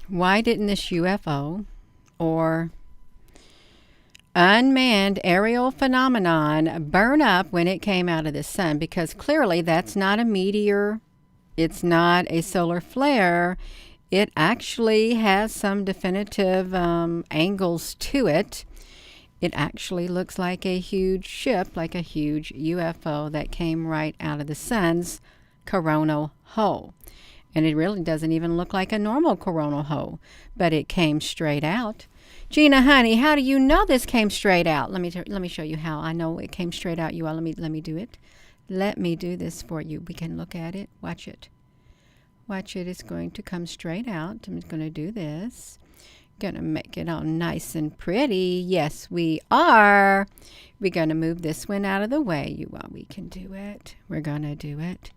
Why didn't this UFO or unmanned aerial phenomenon burn up when it came out of the sun? Because clearly that's not a meteor. It's not a solar flare. It actually has some definitive angles to it. It actually looks like a huge ship, like a huge UFO that came right out of the sun's coronal hole. And it really doesn't even look like a normal coronal hole, but it came straight out. Gina, honey, how do you know this came straight out? Let me show you how I know it came straight out. You all, let me do it. Let me do this for you. We can look at it. Watch it. Watch it. It's going to come straight out. I'm just going to do this. Going to make it all nice and pretty. Yes, we are. We're going to move this one out of the way. You all, we can do it. We're going to do it.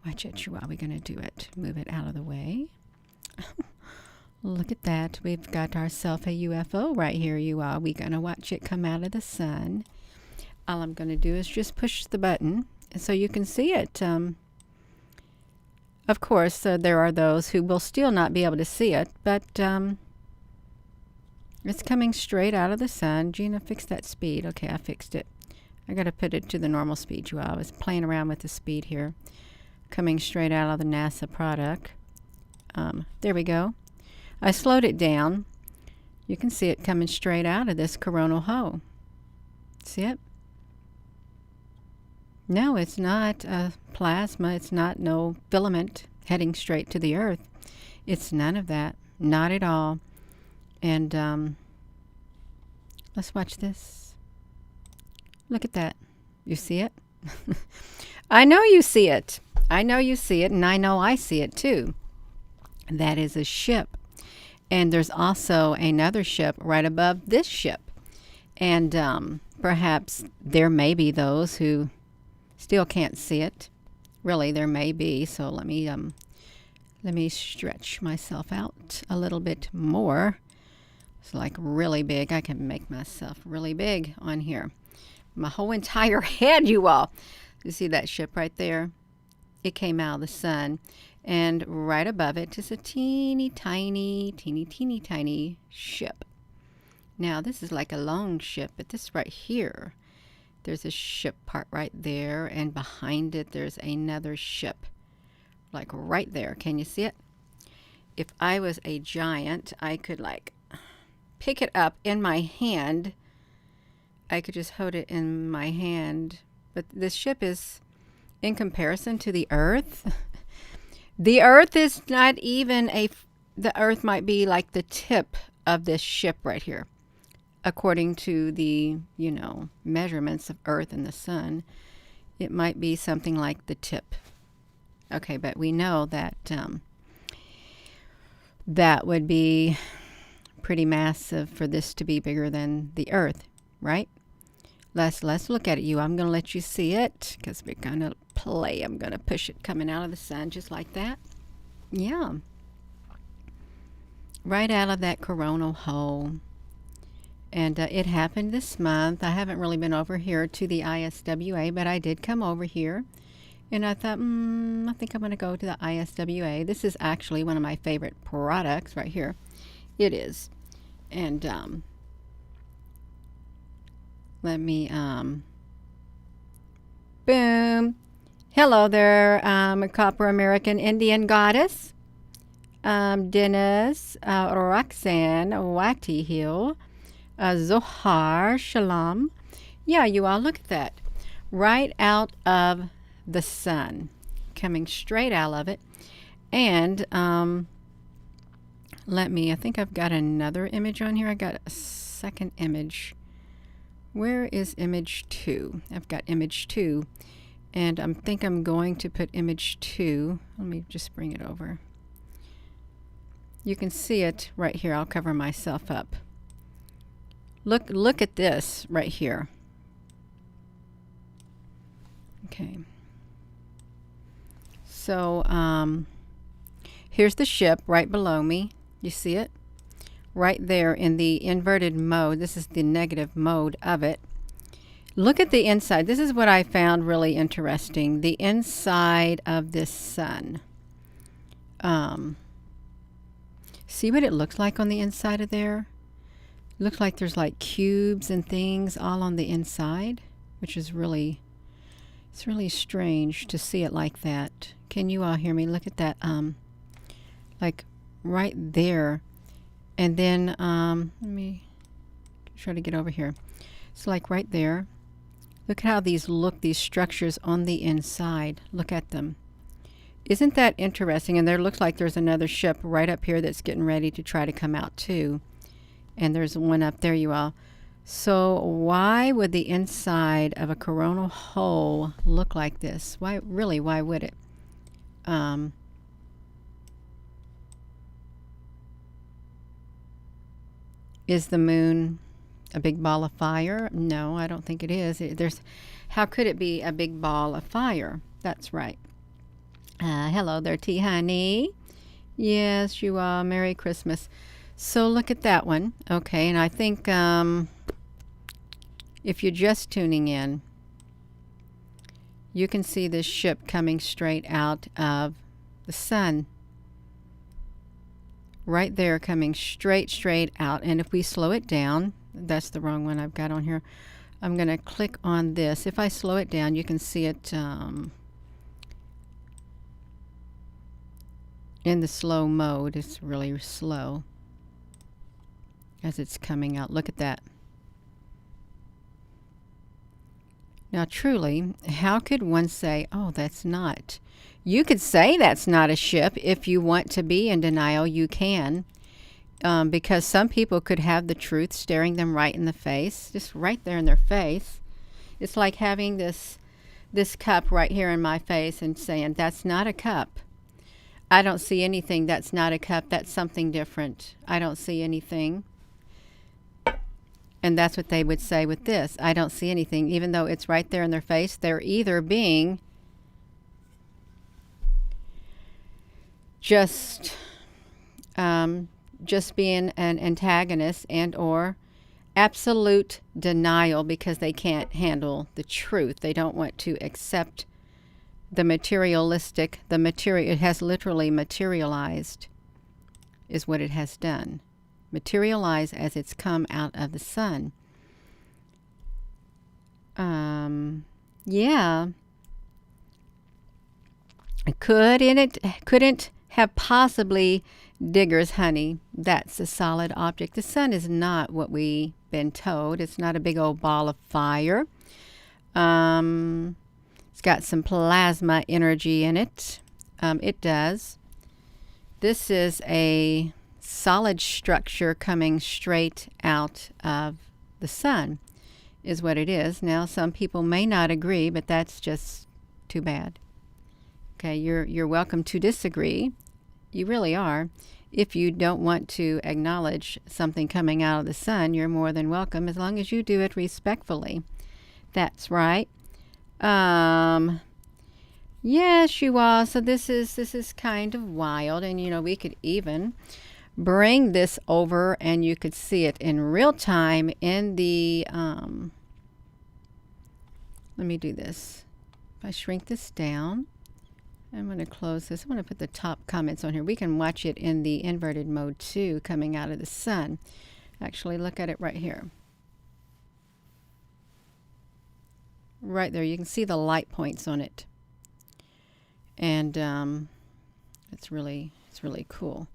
Watch it, you all. We're going to do it. Move it out of the way. Look at that. We've got ourselves a UFO right here, you all. We're going to watch it come out of the sun. All I'm going to do is just push the button so you can see it. Of course, there are those who will still not be able to see it, but it's coming straight out of the sun. Gina, fix that speed. Okay, I fixed it. I got to put it to the normal speed, you all. I was playing around with the speed here. Coming straight out of the NASA product. There we go. I slowed it down. You can see it coming straight out of this coronal hole. See it? No, it's not plasma. It's not no filament heading straight to the Earth. It's none of that. Not at all. And let's watch this. Look at that. You see it? I know you see it. I know you see it, and I know I see it too. That is a ship. And there's also another ship right above this ship. And perhaps there may be those who still can't see it. Really, there may be. So let me stretch myself out a little bit more. It's like really big. I can make myself really big on here. My whole entire head, you all. You see that ship right there? It came out of the sun, and right above it is a teeny tiny ship. Now this is like a long ship, but this right here, there's a ship part right there, and behind it there's another ship, like right there. Can you see it? If I was a giant, I could like pick it up in my hand. I could just hold it in my hand, but this ship is, in comparison to the Earth, the Earth is not even the Earth might be like the tip of this ship right here. According to the, measurements of Earth and the sun, it might be something like the tip. Okay, but we know that that would be pretty massive for this to be bigger than the Earth, right? Let's look at it, you. I'm going to let you see it because we're going to play. I'm going to push it coming out of the sun just like that. Yeah. Right out of that coronal hole. And it happened this month. I haven't really been over here to the ISWA, but I did come over here. And I thought, I think I'm going to go to the ISWA. This is actually one of my favorite products right here. It is. And let me, boom. Hello there, Copper American Indian Goddess. Dennis, Roxanne, Wati Hill, Zohar, Shalom. Yeah, you all, look at that. Right out of the sun. Coming straight out of it. And, I think I've got another image on here. I got a second image. Where is image 2? I've got image 2. And I think I'm going to put image 2. Let me just bring it over. You can see it right here. I'll cover myself up. Look at this right here. Okay. So, here's the ship right below me. You see it? Right there in the inverted mode. This is the negative mode of it. Look at the inside. This is what I found really interesting. The inside of this sun. See what it looks like on the inside of there? It looks like there's like cubes and things all on the inside, which is really, it's really strange to see it like that. Can you all hear me? Look at that, like right there. And then, let me try to get over here. It's like right there. Look at how these structures on the inside. Look at them. Isn't that interesting? And there looks like there's another ship right up here that's getting ready to try to come out too. And there's one up there, you all. So why would the inside of a coronal hole look like this? Why, really, why would it? Is the moon a big ball of fire? No, I don't think it is. How could it be a big ball of fire? That's right. Hello there, T honey. Yes, you are. Merry Christmas. So look at that one. Okay, and I think if you're just tuning in, you can see this ship coming straight out of the sun. Right there, coming straight out. And if we slow it down, that's the wrong one I've got on here. I'm going to click on this. If I slow it down, you can see it in the slow mode. It's really slow as it's coming out. Look at that. Now, truly, how could one say, oh, that's not? You could say that's not a ship. If you want to be in denial, you can. Because some people could have the truth staring them right in the face, just right there in their face. It's like having this cup right here in my face and saying, that's not a cup. I don't see anything. That's not a cup. That's something different. I don't see anything. And that's what they would say with this. I don't see anything. Even though it's right there in their face, they're either being just being an antagonist and or absolute denial because they can't handle the truth. They don't want to accept the materialistic, it has literally materialized is what it has done. Materialize as it's come out of the sun. Yeah. Couldn't have possibly diggers, honey. That's a solid object. The sun is not what we've been told. It's not a big old ball of fire. It's got some plasma energy in it. It does. This is a solid structure coming straight out of the sun is what it is. Now, some people may not agree, but that's just too bad. Okay, you're welcome to disagree. You really are. If you don't want to acknowledge something coming out of the sun, you're more than welcome, as long as you do it respectfully. That's right. Yes, you are. So this is kind of wild, and you know, we could even bring this over and you could see it in real time in the let me do this. If I shrink this down, I'm going to close this. I'm going to put the top comments on here. We can watch it in the inverted mode too, coming out of the sun. Actually, look at it right here. Right there, you can see the light points on it. And it's really cool.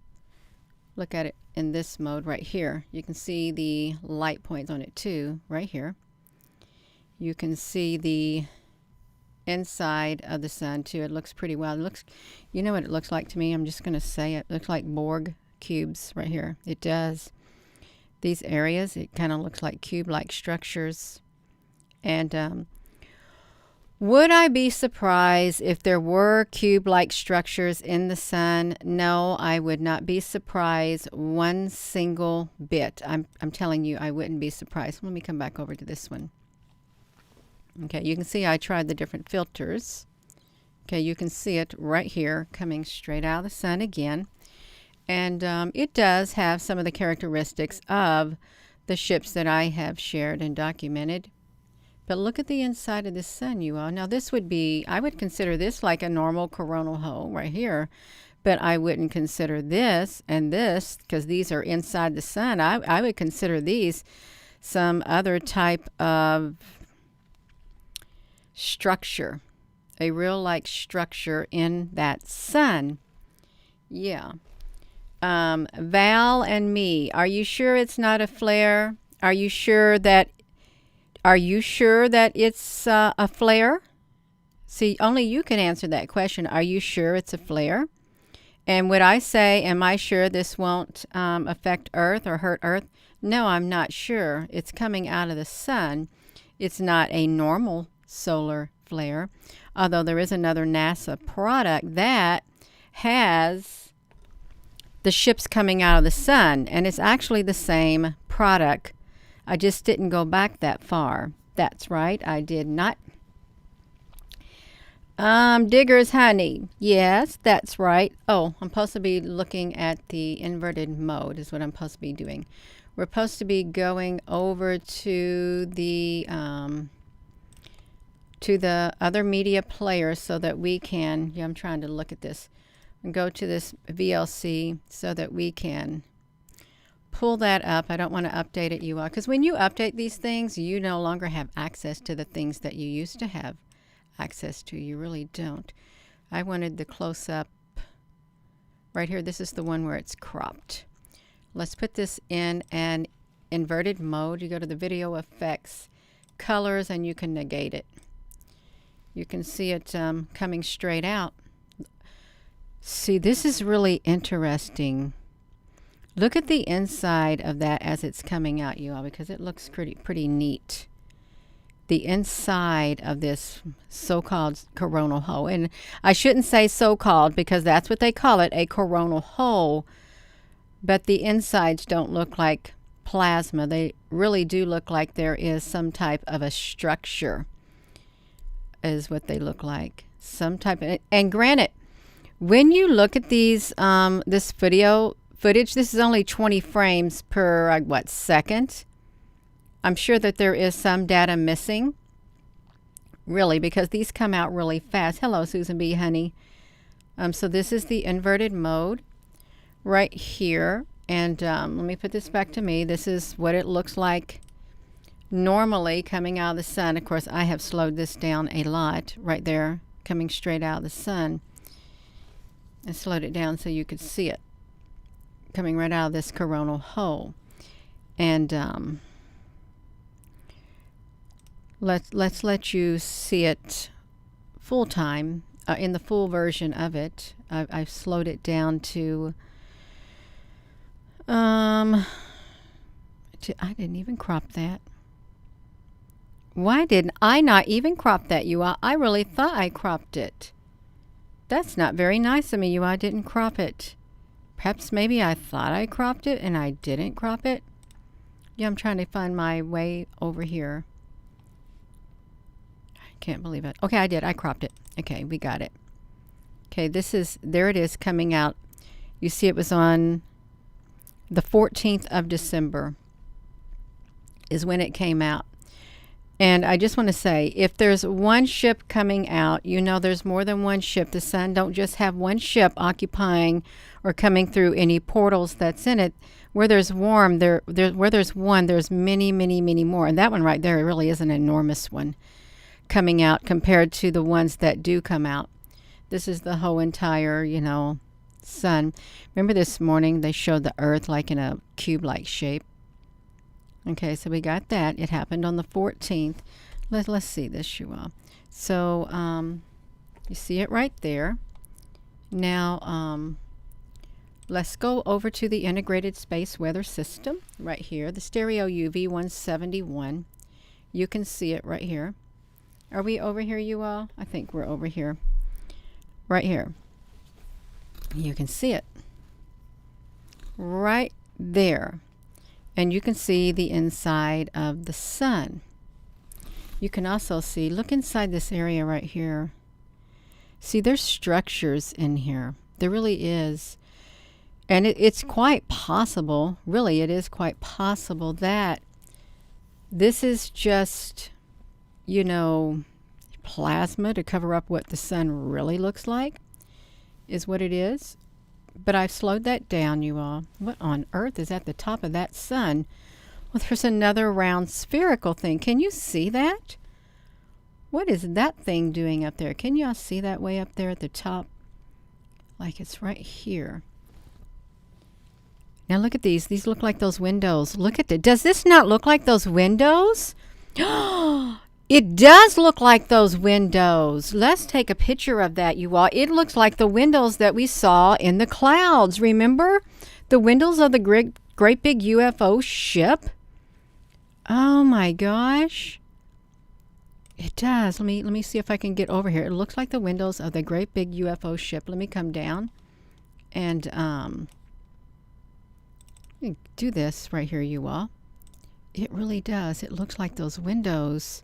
Look at it in this mode right here. You can see the light points on it too, right here. You can see the inside of the sun too. It looks pretty well. It looks, you know what it looks like to me? I'm just going to say it. It looks like Borg cubes right here. It does. These areas, it kind of looks like cube-like structures. And would I be surprised if there were cube-like structures in the sun? No, I would not be surprised one single bit. I'm telling you, I wouldn't be surprised. Let me come back over to this one. Okay, you can see I tried the different filters. Okay, you can see it right here coming straight out of the sun again. And it does have some of the characteristics of the ships that I have shared and documented. But look at the inside of the sun, you all. Now this would be, I would consider this like a normal coronal hole right here. But I wouldn't consider this and this, because these are inside the sun. I would consider these some other type of structure, a real like structure in that sun. Yeah. Val and me, are you sure it's not a flare? Are you sure that it's a flare? See, only you can answer that question. Are you sure it's a flare? And would I say, am I sure this won't affect Earth or hurt Earth? No, I'm not sure. It's coming out of the sun. It's not a normal solar flare, although there is another NASA product that has the ships coming out of the sun, and it's actually the same product. I just didn't go back that far. That's right, I did not. Digger's honey. Yes, that's right. Oh, I'm supposed to be looking at the inverted mode is what I'm supposed to be doing. We're supposed to be going over to the other media player so that we can, I'm trying to look at this, and go to this VLC so that we can pull that up. I don't want to update it, you all, because when you update these things, you no longer have access to the things that you used to have access to. You really don't. I wanted the close-up right here. This is the one where it's cropped. Let's put this in an inverted mode. You go to the video effects, colors, and you can negate it. You can see it coming straight out. See, this is really interesting. Look at the inside of that as it's coming out, you all, because it looks pretty neat. The inside of this so-called coronal hole. And I shouldn't say so-called because that's what they call it, a coronal hole. But the insides don't look like plasma. They really do look like there is some type of a structure is what they look like. Some type of, and granted, when you look at these, this video footage, this is only 20 frames per, second? I'm sure that there is some data missing, really, because these come out really fast. Hello, Susan B. Honey. So this is the inverted mode right here. And let me put this back to me. This is what it looks like normally coming out of the sun. Of course, I have slowed this down a lot right there, coming straight out of the sun. I slowed it down so you could see it coming right out of this coronal hole. And let's let you see it full time in the full version of it. I've slowed it down to I didn't even crop that. Why didn't I not even crop that, you all? I really thought I cropped it. That's not very nice of me, you all. I didn't crop it. Perhaps maybe I thought I cropped it and I didn't crop it. Yeah, I'm trying to find my way over here. I can't believe it. Okay, I did. I cropped it. Okay, we got it. Okay, there it is coming out. You see it was on the 14th of December is when it came out. And I just want to say, if there's one ship coming out, you know there's more than one ship. The sun don't just have one ship occupying or coming through any portals that's in it. Where there's warm, where there's one, there's many, many, many more. And that one right there really is an enormous one coming out compared to the ones that do come out. This is the whole entire, sun. Remember this morning they showed the Earth like in a cube-like shape. Okay, so we got that. It happened on the 14th. Let's see this, you all. So you see it right there. Now let's go over to the Integrated Space Weather System right here. The stereo UV 171. You can see it right here. Are we over here, you all? I think we're over here. Right here. You can see it. Right there. And you can see the inside of the sun. You can also see, look inside this area right here. See, there's structures in here. There really is. And it's quite possible, really, it is quite possible that this is just, plasma to cover up what the sun really looks like, is what it is. But I've slowed that down, you all. What on earth is at the top of that sun? Well, there's another round spherical thing. Can you see that? What is that thing doing up there? Can y'all see that way up there at the top? Like it's right here. Now look at these. These look like those windows. Look at it. Does this not look like those windows? It does look like those windows. Let's take a picture of that, you all. It looks like the windows that we saw in the clouds. Remember? The windows of the great big UFO ship? Oh my gosh. It does. Let me see if I can get over here. It looks like the windows of the great big UFO ship. Let me come down and do this right here, you all. It really does. It looks like those windows.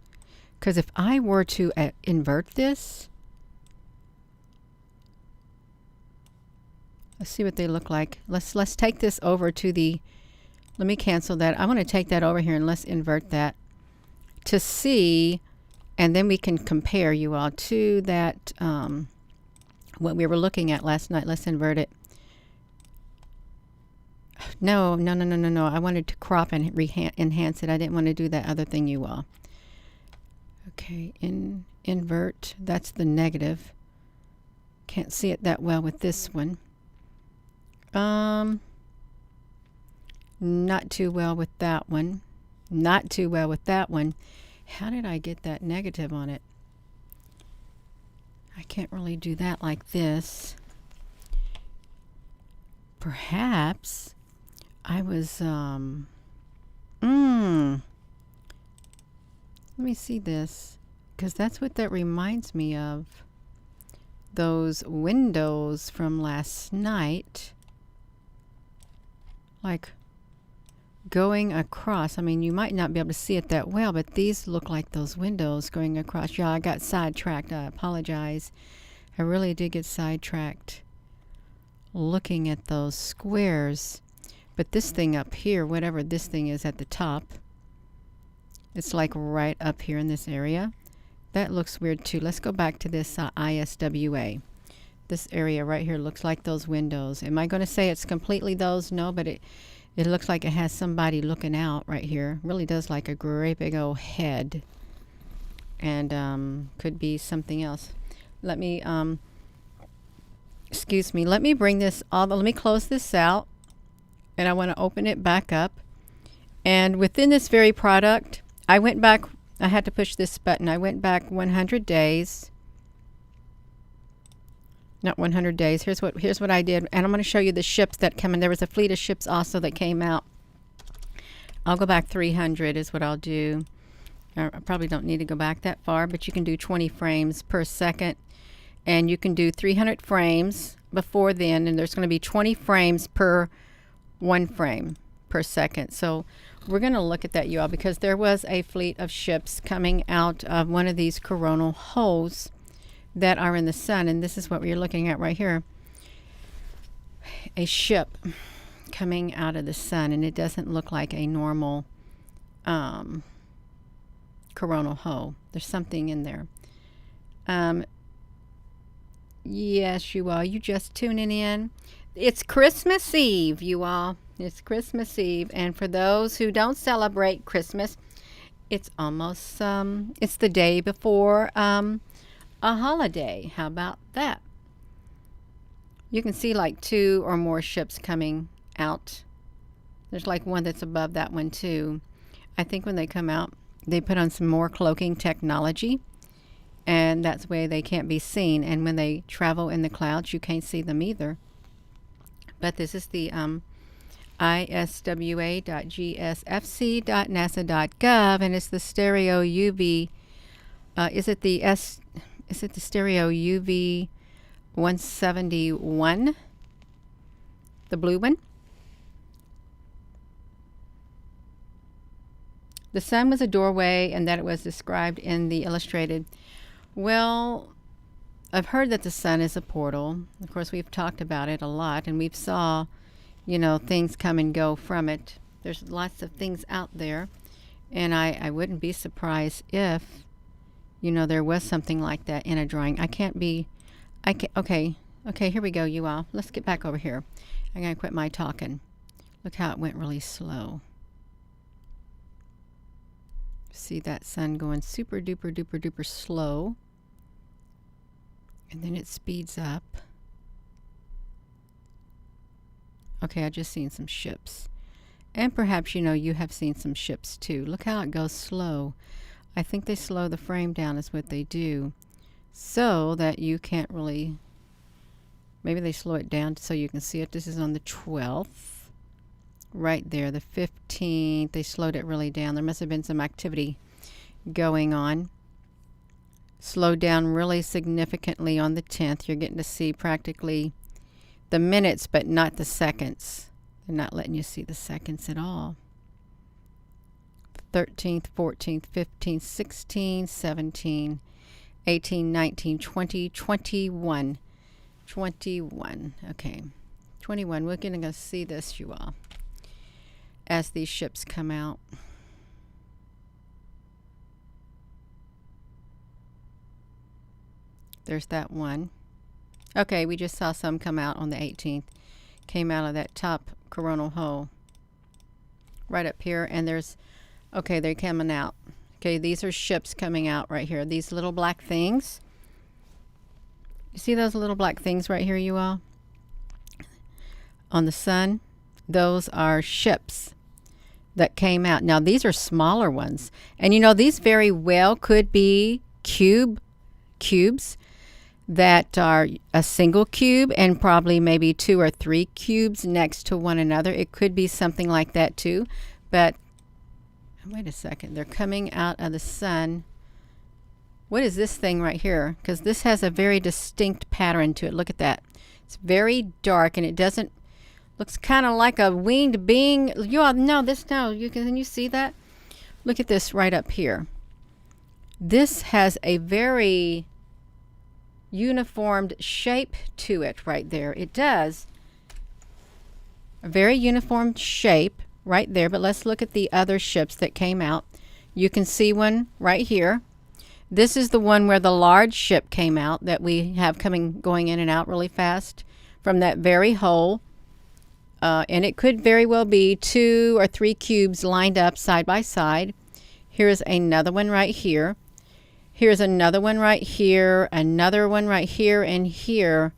Because if I were to invert this, let's see what they look like. Let's take this over to the, let me cancel that. I want to take that over here and let's invert that to see, and then we can compare, you all, to that, what we were looking at last night. Let's invert it. No. I wanted to crop and enhance it. I didn't want to do that other thing, you all. Okay, invert. That's the negative. Can't see it that well with this one. Not too well with that one. Not too well with that one. How did I get that negative on it? I can't really do that like this. Perhaps I was, let me see this, because that's what that reminds me of. Those windows from last night. Like going across. I mean, you might not be able to see it that well, but these look like those windows going across. Yeah, I got sidetracked. I apologize. I really did get sidetracked looking at those squares. But this thing up here, whatever this thing is at the top, it's like right up here in this area. That looks weird too. Let's go back to this ISWA. This area right here looks like those windows. Am I going to say it's completely those? No, but it looks like it has somebody looking out right here. It really does, like a great big old head. And could be something else. Let me, excuse me, let me bring this all, let me close this out. And I want to open it back up. And within this very product, I went back, I had to push this button. I went back 100 days. Not 100 days. Here's what I did. And I'm going to show you the ships that come in. There was a fleet of ships also that came out. I'll go back 300 is what I'll do. I probably don't need to go back that far, but you can do 20 frames per second. And you can do 300 frames before then. And there's going to be 20 frames per 1 frame per second. So we're going to look at that, you all, because there was a fleet of ships coming out of one of these coronal holes that are in the sun. And this is what we're looking at right here. A ship coming out of the sun. And it doesn't look like a normal coronal hole. There's something in there. Yes, you all. You just tuning in. It's Christmas Eve, you all. It's Christmas Eve. And for those who don't celebrate Christmas, it's almost, it's the day before a holiday. How about that? You can see like 2 or more ships coming out. There's like one that's above that one too. I think when they come out, they put on some more cloaking technology. And that's the way they can't be seen. And when they travel in the clouds, you can't see them either. But this is the iswa.gsfc.nasa.gov, and it's the stereo UV. Is it the stereo UV 171? The blue one? The sun was a doorway, and that it was described in the illustrated. Well, I've heard that the sun is a portal. Of course, we've talked about it a lot, and we've saw, you know, things come and go from it. There's lots of things out there, and I wouldn't be surprised if, you know, there was something like that in a drawing. Okay, Okay, here we go, you all. Let's get back over here. I'm going to quit my talking. Look how it went really slow. See that sun going super duper duper duper slow. And then it speeds up. Okay, I just seen some ships. And perhaps you have seen some ships too. Look how it goes slow. I think they slow the frame down is what they do. So that you can't really... Maybe they slow it down so you can see it. This is on the 12th. Right there, the 15th. They slowed it really down. There must have been some activity going on. Slowed down really significantly on the 10th. You're getting to see practically the minutes, but not the seconds. They're not letting you see the seconds at all. 13th, 14th, 15th, 16th, 17th, 18th, 19th, 20th, 21. 21. Okay. 21. We're going to see this, you all, as these ships come out. There's that one. Okay, we just saw some come out on the 18th. Came out of that top coronal hole. Right up here. And there's... Okay, they're coming out. Okay, these are ships coming out right here. These little black things. You see those little black things right here, you all? On the sun? Those are ships that came out. Now, these are smaller ones. And these very well could be cubes that are a single cube and probably maybe 2 or 3 cubes next to one another. It could be something like that too. But, wait a second. They're coming out of the sun. What is this thing right here? Because this has a very distinct pattern to it. Look at that. It's very dark and it doesn't... Looks kind of like a winged being. You all know this now. Can you see that? Look at this right up here. This has a very uniformed shape to it right there. It does. A very uniform shape right there. But let's look at the other ships that came out. You can see one right here. This is the one where the large ship came out that we have going in and out really fast from that very hole. And it could very well be 2 or 3 cubes lined up side by side. Here's another one right here. Here's another one right here. Another one right here and here.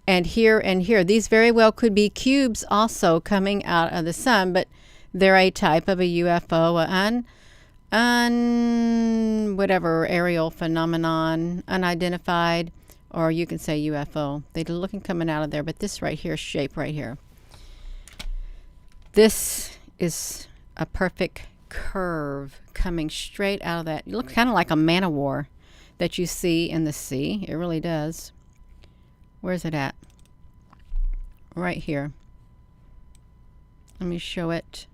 And here and here. These very well could be cubes also coming out of the sun, but they're a type of a UFO, whatever aerial phenomenon, unidentified, or you can say UFO. They're looking coming out of there, but this right here, shape right here. This is a perfect curve coming straight out of that. It looks kind of like a man of war that you see in the sea. It really does. Where's it at? Right here. Let me show it.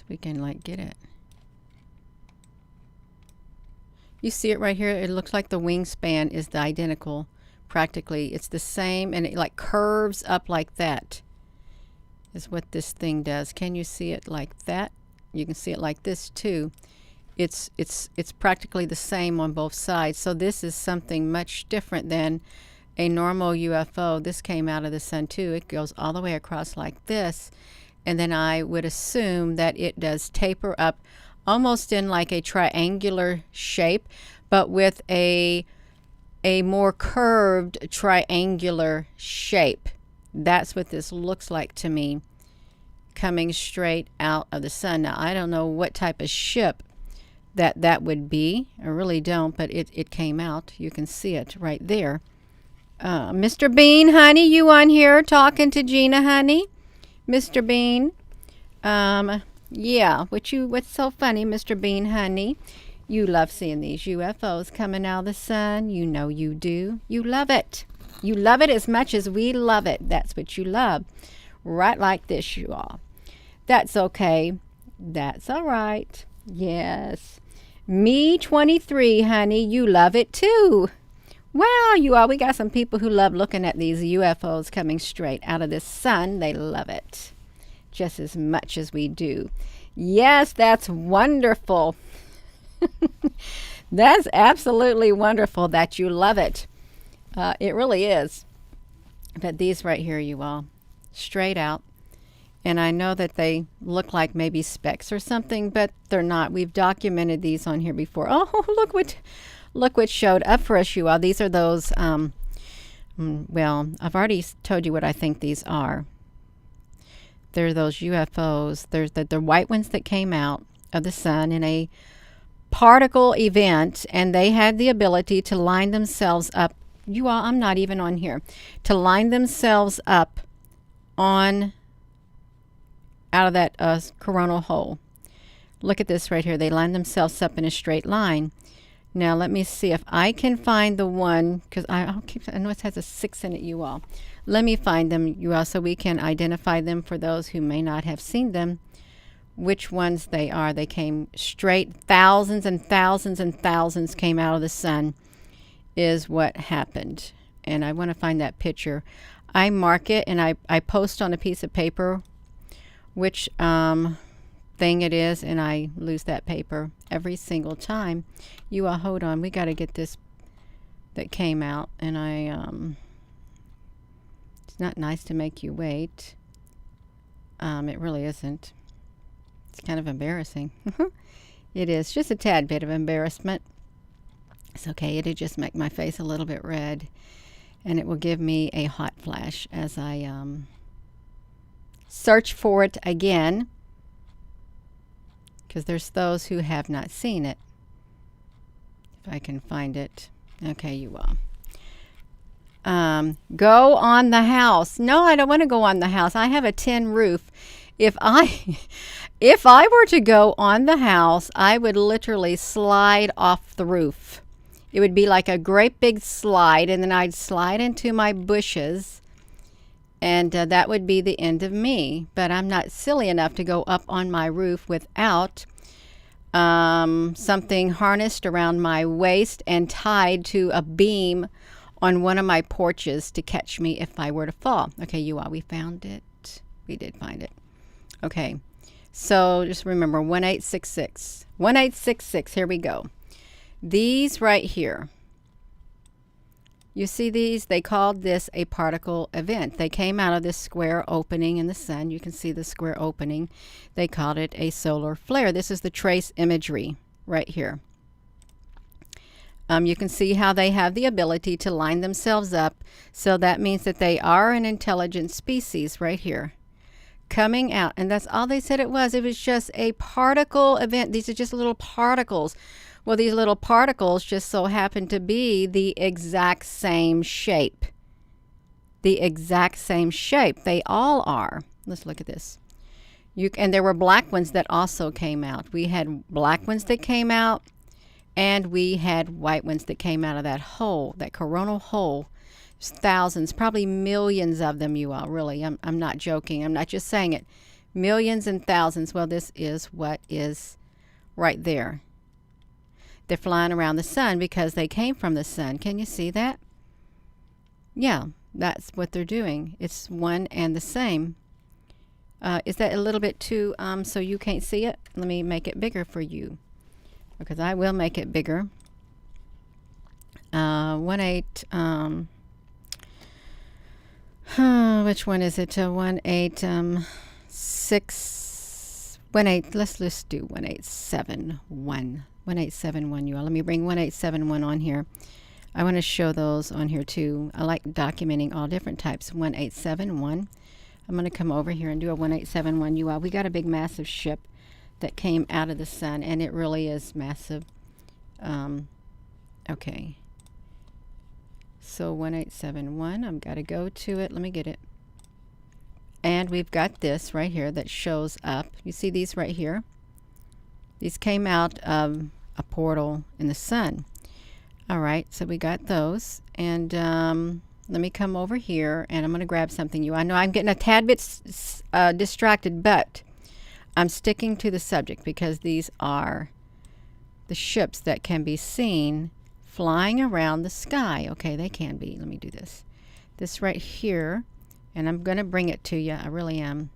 We can get it. You see it right here. It looks like the wingspan is the identical practically. It's the same and it curves up like that is what this thing does. Can you see it like that? You can see it like this too. It's practically the same on both sides. So this is something much different than a normal UFO. This came out of the sun too. It goes all the way across like this. And then I would assume that it does taper up almost in like a triangular shape, but with a more curved triangular shape. That's what this looks like to me, coming straight out of the sun. Now, I don't know what type of ship that would be. I really don't, but it came out. You can see it right there. Mr. Bean, honey, you on here talking to Gina, honey? Mr. Bean, yeah, what's so funny, Mr. Bean, honey? You love seeing these UFOs coming out of the sun. You know you do. You love it. You love it as much as we love it. That's what you love. Right like this, you all. That's okay. That's all right. Yes. Me 23, honey, you love it too. Wow, you all, we got some people who love looking at these UFOs coming straight out of the sun. They love it just as much as we do. Yes, that's wonderful. That's absolutely wonderful that you love it. It really is. But these right here, you all, straight out. And I know that they look like maybe specks or something, but they're not. We've documented these on here before. Oh, look what showed up for us, you all. These are those. Well, I've already told you what I think these are. They're those UFOs. There's the white ones that came out of the sun in a particle event, and they had the ability to line themselves up. You all, I'm not even on here. To line themselves up on out of that coronal hole. Look at this right here. They line themselves up in a straight line. Now let me see if I can find the one, because I know it has a 6 in it, you all. Let me find them, you all, so we can identify them for those who may not have seen them, which ones they are. They came straight, thousands and thousands and thousands came out of the sun is what happened. And I want to find that picture. I mark it and I post on a piece of paper which thing it is, and I lose that paper every single time. You all, hold on, we got to get this that came out, and it's not nice to make you wait. It really isn't. It's kind of embarrassing. It is just a tad bit of embarrassment. It's okay. It'll just make my face a little bit red, and it will give me a hot flash as I search for it again, because there's those who have not seen it. If I can find it. Okay, you will. Go on the house. No, I don't want to go on the house. I have a tin roof. If I were to go on the house, I would literally slide off the roof. It would be like a great big slide, and then I'd slide into my bushes, and that would be the end of me. But I'm not silly enough to go up on my roof without something harnessed around my waist and tied to a beam on one of my porches to catch me if I were to fall. Okay, you all, we found it. We did find it. Okay, so just remember 1866. 1866, here we go. These right here, you see these? They called this a particle event. They came out of this square opening in the sun. You can see the square opening. They called it a solar flare. This is the trace imagery right here. You can see how they have the ability to line themselves up. So that means that they are an intelligent species right here. Coming out. And that's all they said it was. It was just a particle event. These are just little particles. Well, these little particles just so happen to be the exact same shape. The exact same shape. They all are. Let's look at this. And there were black ones that also came out. We had black ones that came out, and we had white ones that came out of that hole, that coronal hole. There's thousands, probably millions of them, you all, really. I'm not joking. I'm not just saying it. Millions and thousands. Well, this is what is right there. They're flying around the sun because they came from the sun. Can you see that? Yeah, that's what they're doing. It's one and the same. Is that a little bit too, so you can't see it? Let me make it bigger for you, because I will make it bigger. 18, which one is it? 186, 18, let's do 1871. 1871, you all. Let me bring 1871 on here. I want to show those on here too. I like documenting all different types. 1871. I'm going to come over here and do a 1871, you all. We got a big massive ship that came out of the sun, and it really is massive. Okay. So 1871, I've got to go to it. Let me get it. And we've got this right here that shows up. You see these right here? These came out of a portal in the sun. All right, so we got those. And let me come over here, and I'm going to grab something. I know I'm getting a tad bit distracted, but I'm sticking to the subject because these are the ships that can be seen flying around the sky. Okay, they can be. Let me do this. This right here, and I'm going to bring it to you. I really am.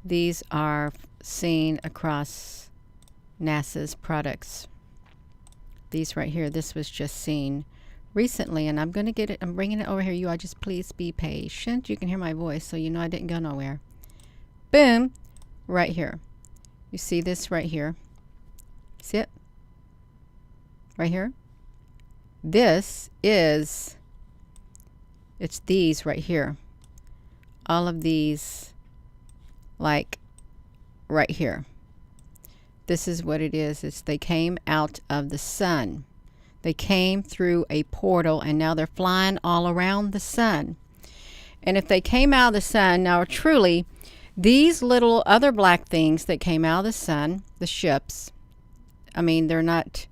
These are seen across NASA's products. These right here, this was just seen recently, and I'm going to get it. I'm bringing it over here. You all just please be patient. You can hear my voice, so you know I didn't go nowhere. Boom, right here. You see this right here? See it? Right here? This is, it's these right here. All of these, like right here. This is what it is. It's they came out of the sun. They came through a portal, and now they're flying all around the sun. And if they came out of the sun, now truly, these little other black things that came out of the sun, the ships, I mean, they're not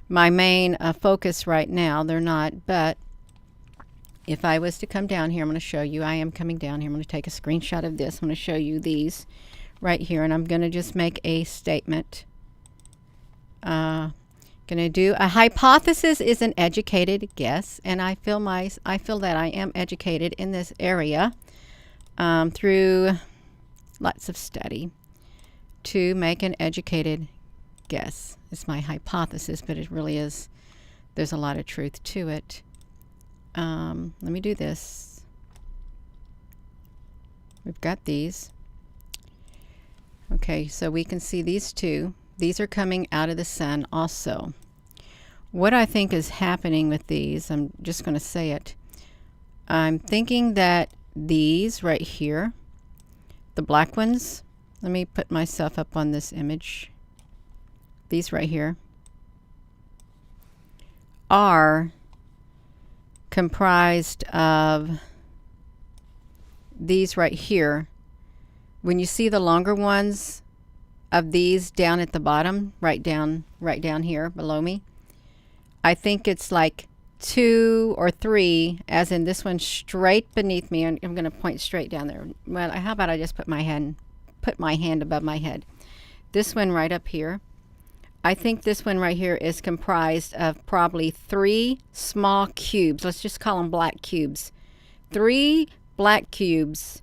my main focus right now. They're not, but if I was to come down here, I'm going to show you. I am coming down here. I'm going to take a screenshot of this. I'm going to show you these right here, and I'm going to just make a statement. Going to do a hypothesis is an educated guess, and I feel that I am educated in this area through lots of study to make an educated guess. It's my hypothesis, but it really is. There's a lot of truth to it. Let me do this. We've got these. Okay, so we can see these two. These are coming out of the sun also. What I think is happening with these, I'm just going to say it. I'm thinking that these right here, the black ones, let me put myself up on this image. These right here are comprised of these right here. When you see the longer ones of these down at the bottom, right down here below me, I think it's like 2 or 3, as in this one straight beneath me, and I'm going to point straight down there. Well, how about I just put my hand above my head. This one right up here, I think this one right here is comprised of probably 3 small cubes. Let's just call them black cubes. 3 black cubes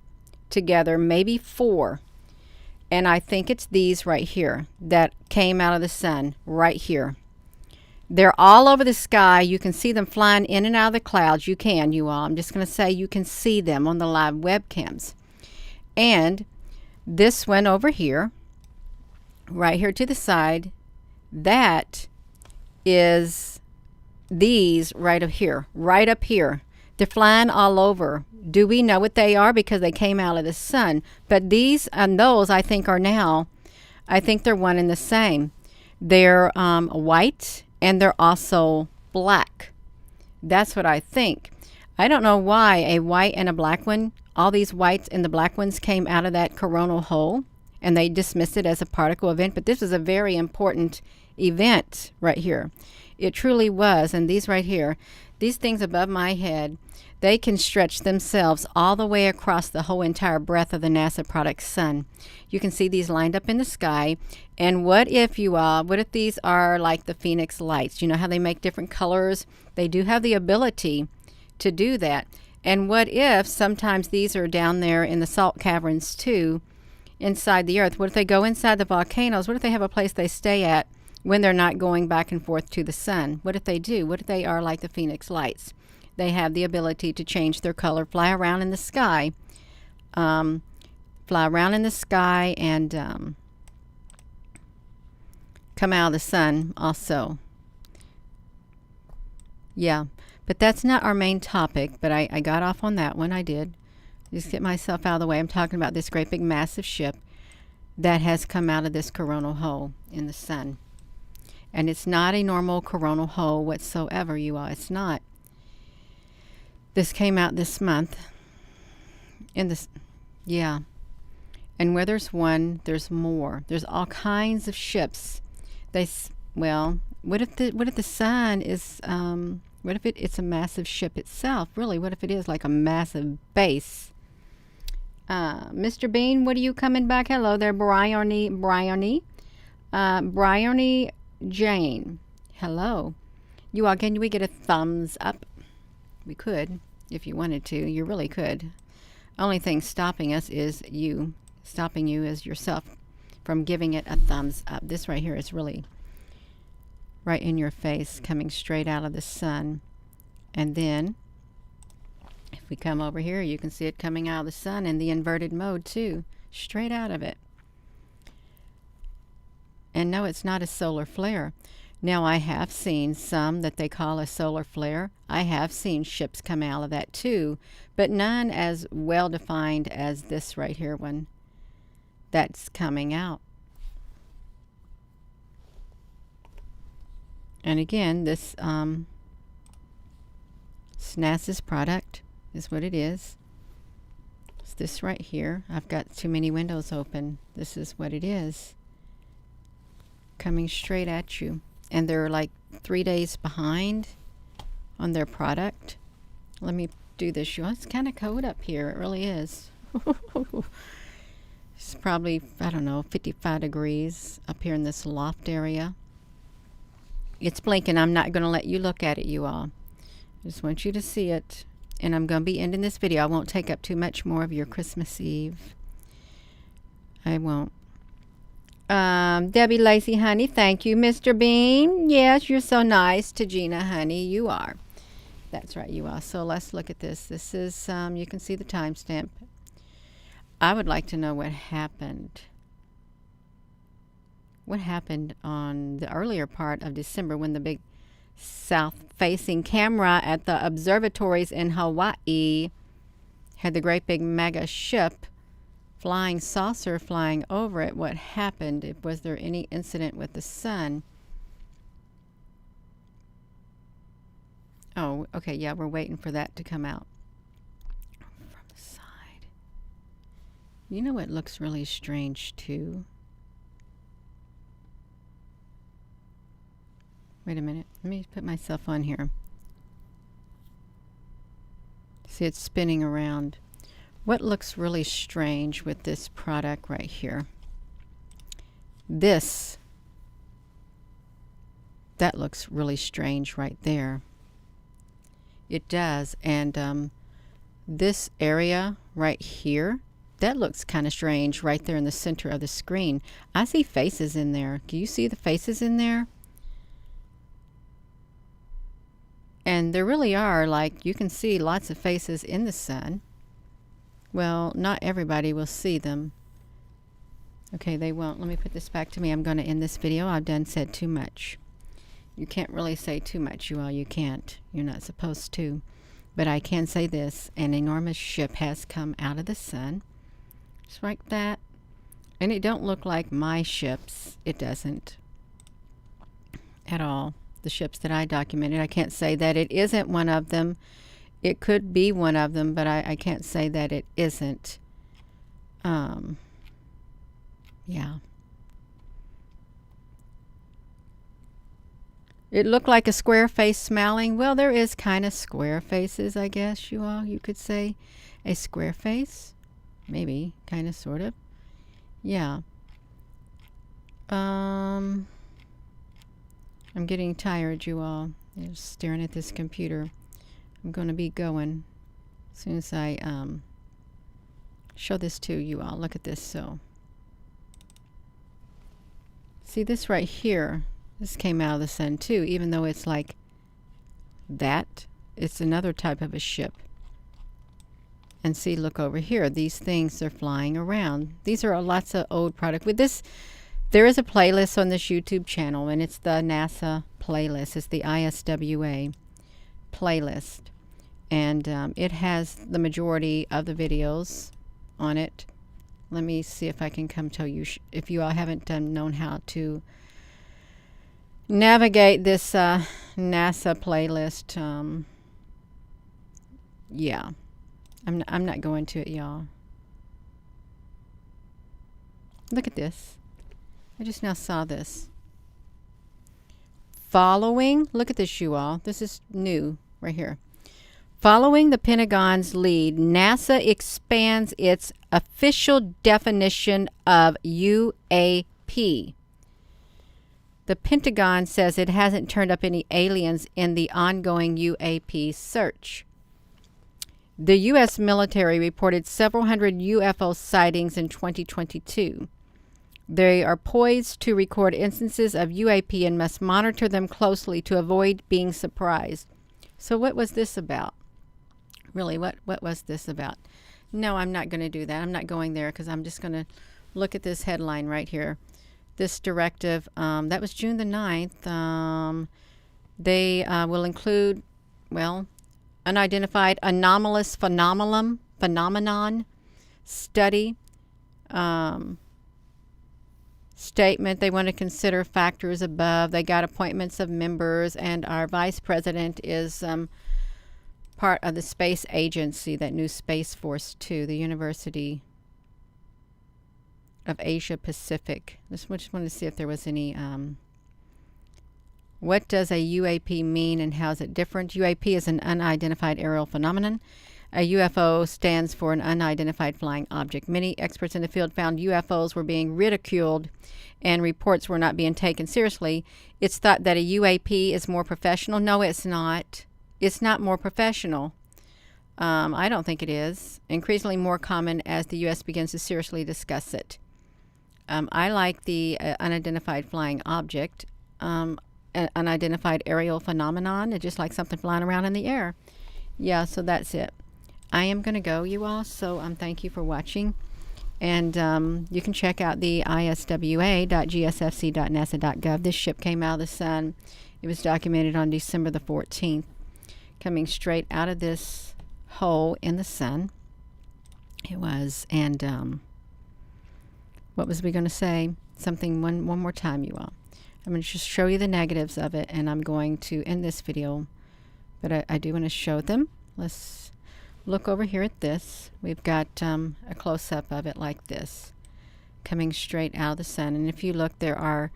together, maybe 4. And I think it's these right here that came out of the sun right here. They're all over the sky. You can see them flying in and out of the clouds. You all. I'm just going to say you can see them on the live webcams. And this one over here, right here to the side, that is these right up here. They're flying all over. Do we know what they are? Because they came out of the sun. But these and those, I think, I think they're one and the same. They're white, and they're also black. That's what I think. I don't know why a white and a black one, all these whites and the black ones came out of that coronal hole, and they dismissed it as a particle event. But this was a very important event right here. It truly was. And these right here, these things above my head, they can stretch themselves all the way across the whole entire breadth of the NASA product sun. You can see these lined up in the sky. And what if these are like the Phoenix lights? You know how they make different colors? They do have the ability to do that. And what if sometimes these are down there in the salt caverns too, inside the earth? What if they go inside the volcanoes? What if they have a place they stay at when they're not going back and forth to the sun? What if they do? What if they are like the Phoenix lights? They have the ability to change their color, fly around in the sky, and come out of the sun also. Yeah, but that's not our main topic, but I got off on that one. I did. Just get myself out of the way. I'm talking about this great big massive ship that has come out of this coronal hole in the sun. And it's not a normal coronal hole whatsoever, you all. It's not. This came out this month. Yeah. And where there's one, there's more. There's all kinds of ships. What if the sun is, what if it's a massive ship itself? Really, what if it is like a massive base? Mr. Bean, what are you coming back? Hello there, Bryony Jane. Hello. You all, can we get a thumbs up? We could, if you wanted to. You really could. Only thing stopping us is you. Stopping you is yourself from giving it a thumbs up. This right here is really right in your face, coming straight out of the sun. And then if we come over here, you can see it coming out of the sun in the inverted mode too, straight out of it. And no, it's not a solar flare. Now, I have seen some that they call a solar flare. I have seen ships come out of that too, but none as well defined as this right here one that's coming out. And again, this NASA's product is what it is. It's this right here. I've got too many windows open. This is what it is. Coming straight at you. And they're like 3 days behind on their product. Let me do this. It's kind of cold up here. It really is. It's probably, I don't know, 55 degrees up here in this loft area. It's blinking. I'm not going to let you look at it, you all. I just want you to see it. And I'm going to be ending this video. I won't take up too much more of your Christmas Eve. I won't. Debbie Lacey, honey, thank you. Mr. Bean, yes, you're so nice to Gina, honey. You are. That's right, you are. So let's look at this. This is, you can see the timestamp. I would like to know what happened. What happened on the earlier part of December when the big south-facing camera at the observatories in Hawaii had the great big mega ship flying saucer flying over it. What happened? Was there any incident with the sun? Oh, okay, yeah, we're waiting for that to come out from the side. You know what looks really strange too? Wait a minute. Let me put myself on here. See, it's spinning around. What looks really strange with this product right here? That looks really strange right there. It does. And this area right here, that looks kind of strange right there in the center of the screen. I see faces in there. Do you see the faces in there? And there really are, like, you can see lots of faces in the sun. Well, not everybody will see them. Okay, they won't. Let me put this back to me. I'm going to end this video. I've done said too much. You can't really say too much, you all. You can't. You're not supposed to. But I can say this. An enormous ship has come out of the sun. Just like that. And it don't look like my ships. It doesn't. At all. The ships that I documented. I can't say that it isn't one of them. It could be one of them, but I can't say that it isn't. Yeah. It looked like a square face smiling. Well, there is kind of square faces, I guess, you all. You could say a square face. Maybe. Kind of, sort of. Yeah. I'm getting tired, you all. Just staring at this computer. I'm going to be going as soon as I show this to you all. Look at this. So, see this right here? This came out of the sun too, even though it's like that. It's another type of a ship. And see, look over here. These things are flying around. These are lots of old product. With this, there is a playlist on this YouTube channel, and it's the NASA playlist. It's the ISWA playlist. And it has the majority of the videos on it. Let me see if I can come tell you, if you all haven't known how to navigate this NASA playlist. Yeah, I'm not going to it, y'all. Look at this. I just now saw this. Following, look at this, you all. This is new right here. Following the Pentagon's lead, NASA expands its official definition of UAP. The Pentagon says it hasn't turned up any aliens in the ongoing UAP search. The U.S. military reported several hundred UFO sightings in 2022. They are poised to record instances of UAP and must monitor them closely to avoid being surprised. So what was this about? Really, what was this about? No, I'm not going to do that. I'm not going there because I'm just going to look at this headline right here. This directive, that was June the 9th. They will include, well, unidentified anomalous phenomenon study statement. They want to consider factors above. They got appointments of members, and our vice president is part of the space agency, that new Space Force 2, the University of Asia Pacific. Just wanted to see if there was any. What does a UAP mean and how is it different? UAP is an unidentified aerial phenomenon. A UFO stands for an unidentified flying object. Many experts in the field found UFOs were being ridiculed and reports were not being taken seriously. It's thought that a UAP is more professional. No, it's not. It's not more professional. I don't think it is. Increasingly more common as the U.S. begins to seriously discuss it. I like the unidentified flying object, unidentified aerial phenomenon. It's just like something flying around in the air. Yeah, so that's it. I am going to go, you all, so thank you for watching. And you can check out the iswa.gsfc.nasa.gov. This ship came out of the sun. It was documented on December the 14th, coming straight out of this hole in the sun. It was. And what was we going to say? Something one more time, you all. I'm going to just show you the negatives of it, and I'm going to end this video. But I do want to show them. Let's look over here at this. We've got a close-up of it like this, coming straight out of the sun. And if you look, there are,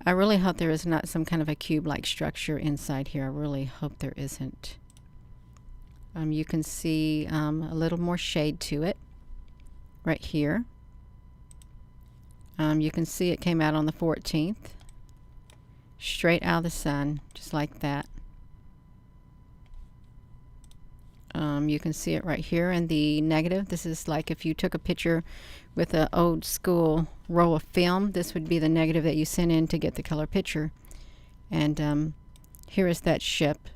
I really hope there is not some kind of a cube-like structure inside here. I really hope there isn't. You can see a little more shade to it right here. You can see it came out on the 14th, straight out of the sun, just like that. You can see it right here in the negative. This is like if you took a picture with an old school roll of film. This would be the negative that you sent in to get the color picture. And here is that ship.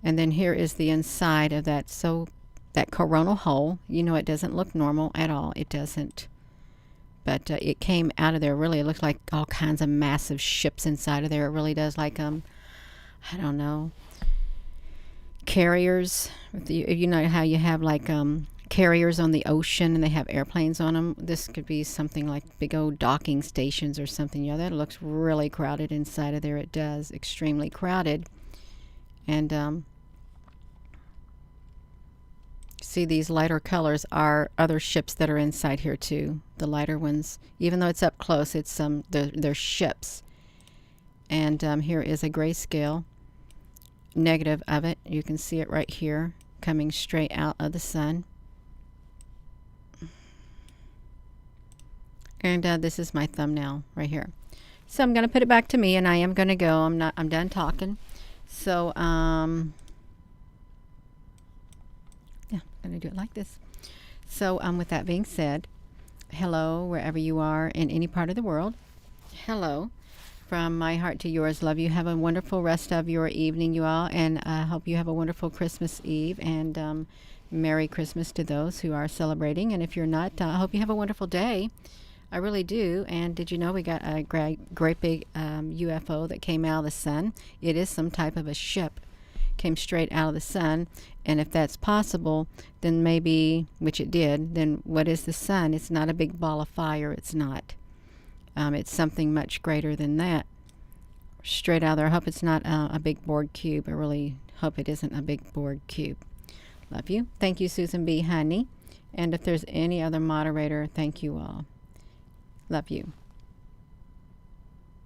And then here is the inside of that. So that coronal hole, you know, it doesn't look normal at all. It doesn't. But it came out of there. Really, it looks like all kinds of massive ships inside of there. It really does, like I don't know, carriers. You know how you have like carriers on the ocean and they have airplanes on them. This could be something like big old docking stations or something. Yeah, that looks really crowded inside of there. It does, extremely crowded. And see, these lighter colors are other ships that are inside here too. The lighter ones, even though it's up close, it's they're ships. And here is a grayscale negative of it. You can see it right here, coming straight out of the sun. And this is my thumbnail right here. So I'm going to put it back to me, and I am going to go. I'm done talking. So yeah, I'm going to do it like this. So with that being said, hello wherever you are in any part of the world. Hello. From my heart to yours. Love you. Have a wonderful rest of your evening, you all. And I hope you have a wonderful Christmas Eve. And Merry Christmas to those who are celebrating. And if you're not, I hope you have a wonderful day. I really do. And did you know we got a great big UFO that came out of the sun? It is some type of a ship. Came straight out of the sun. And if that's possible, then maybe, which it did, then what is the sun? It's not a big ball of fire. It's not. It's something much greater than that. Straight out there. I hope it's not a big Borg cube. I really hope it isn't a big Borg cube. Love you. Thank you, Susan B. Honey. And if there's any other moderator, thank you all. Love you.